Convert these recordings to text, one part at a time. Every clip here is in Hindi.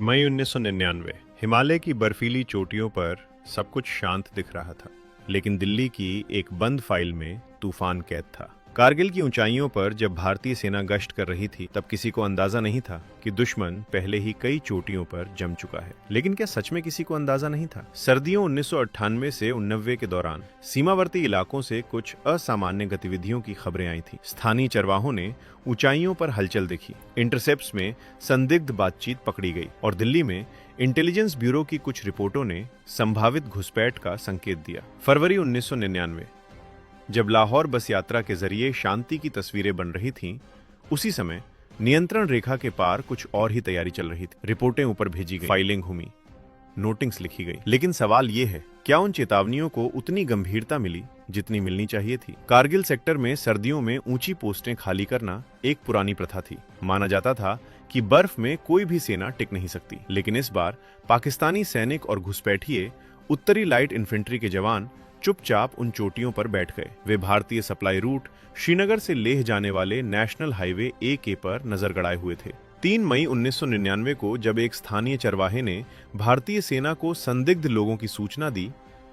मई 1999। हिमालय की बर्फीली चोटियों पर सब कुछ शांत दिख रहा था, लेकिन दिल्ली की एक बंद फाइल में तूफान कैद था। कारगिल की ऊंचाइयों पर जब भारतीय सेना गश्त कर रही थी, तब किसी को अंदाजा नहीं था कि दुश्मन पहले ही कई चोटियों पर जम चुका है। लेकिन क्या सच में किसी को अंदाजा नहीं था? सर्दियों 1998 से 1999 के दौरान सीमावर्ती इलाकों से कुछ असामान्य गतिविधियों की खबरें आई थी। स्थानीय चरवाहों ने ऊंचाइयों पर हलचल देखी, इंटरसेप्ट्स में संदिग्ध बातचीत पकड़ी गई और दिल्ली में इंटेलिजेंस ब्यूरो की कुछ रिपोर्टों ने संभावित घुसपैठ का संकेत दिया। फरवरी 1999, जब लाहौर बस यात्रा के जरिए शांति की तस्वीरें बन रही थीं, उसी समय नियंत्रण रेखा के पार कुछ और ही तैयारी चल रही थी। रिपोर्टें ऊपर भेजी गई, फाइलिंग हुई, नोटिंग्स लिखी गई। लेकिन सवाल ये है, क्या उन चेतावनियों को उतनी गंभीरता मिली जितनी मिलनी चाहिए थी? कारगिल सेक्टर में सर्दियों में ऊंची पोस्टें खाली करना एक पुरानी प्रथा थी। माना जाता था कि बर्फ में कोई भी सेना टिक नहीं सकती। लेकिन इस बार पाकिस्तानी सैनिक और घुसपैठिए उत्तरी लाइट इन्फेंट्री के जवान चुपचाप उन चोटियों पर बैठ गए। वे भारतीय सप्लाई रूट श्रीनगर से लेह जाने वाले नेशनल हाईवे AK पर नजर गड़ाए हुए थे। 3 मई 1999 को जब एक स्थानीय चरवाहे ने भारतीय सेना को संदिग्ध लोगों की सूचना दी,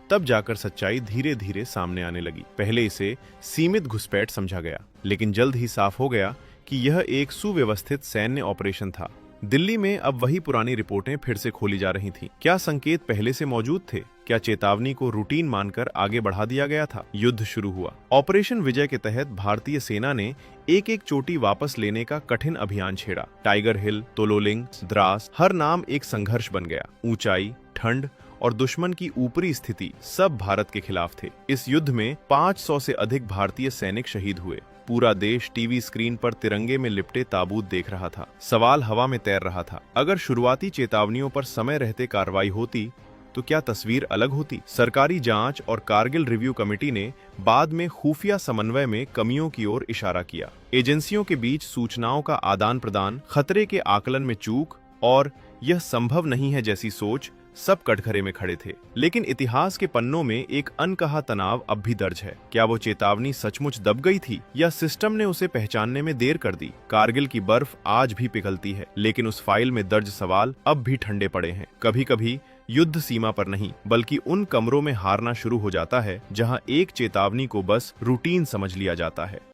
तब जाकर सच्चाई धीरे धीरे सामने आने लगी। पहले इसे सीमित घुसपैठ समझा गया, लेकिन जल्द ही साफ हो गया कि यह एक सुव्यवस्थित सैन्य ऑपरेशन था। दिल्ली में अब वही पुरानी रिपोर्टें फिर से खोली जा रही थीं। क्या संकेत पहले से मौजूद थे? क्या चेतावनी को रूटीन मानकर आगे बढ़ा दिया गया था? युद्ध शुरू हुआ। ऑपरेशन विजय के तहत भारतीय सेना ने एक एक चोटी वापस लेने का कठिन अभियान छेड़ा। टाइगर हिल, तोलोलिंग, द्रास, हर नाम एक संघर्ष बन गया। ऊंचाई, ठंड और दुश्मन की ऊपरी स्थिति सब भारत के खिलाफ थे। इस युद्ध में 500 से अधिक भारतीय सैनिक शहीद हुए। पूरा देश टीवी स्क्रीन पर तिरंगे में लिपटे ताबूत देख रहा था। सवाल हवा में तैर रहा था, अगर शुरुआती चेतावनियों पर समय रहते कार्रवाई होती तो क्या तस्वीर अलग होती? सरकारी जांच और कारगिल रिव्यू कमेटी ने बाद में खुफिया समन्वय में कमियों की ओर इशारा किया। एजेंसियों के बीच सूचनाओं का आदान प्रदान, खतरे के आकलन में चूक और यह संभव नहीं है जैसी सोच सब कटघरे में खड़े थे। लेकिन इतिहास के पन्नों में एक अनकहा तनाव अब भी दर्ज है। क्या वो चेतावनी सचमुच दब गई थी या सिस्टम ने उसे पहचानने में देर कर दी? कारगिल की बर्फ आज भी पिघलती है, लेकिन उस फाइल में दर्ज सवाल अब भी ठंडे पड़े हैं। कभी कभी युद्ध सीमा पर नहीं, बल्कि उन कमरों में हारना शुरू हो जाता है जहां एक चेतावनी को बस रूटीन समझ लिया जाता है।